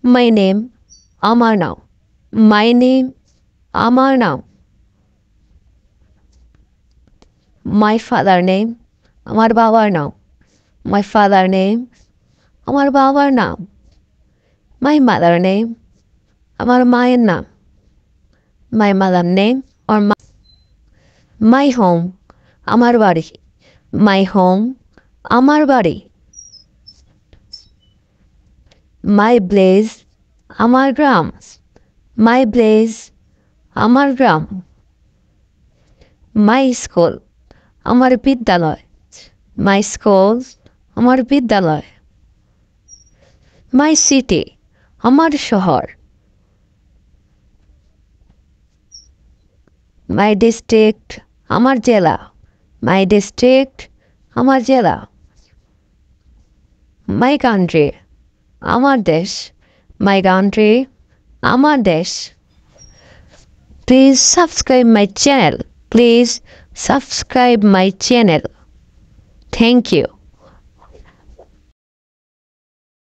My name, আমার নাম। My name, আমার নাম। My father name, আমার বাবার নাম। My father name, আমার বাবার নাম। My mother name, আমার মায়ের নাম। My mother name or my home, আমার বাড়ি। My home, আমার বাড়ি। My place, আমার গ্রাম। My place, আমার গ্রাম। My school, আমার বিদ্যালয়। My school, আমার বিদ্যালয়। My city, আমার শহর। My district, আমার জেলা। My district, আমার জেলা। My country, আমার দেশ। My country, আমার দেশ। Please subscribe my channel. Please subscribe my channel. Thank you.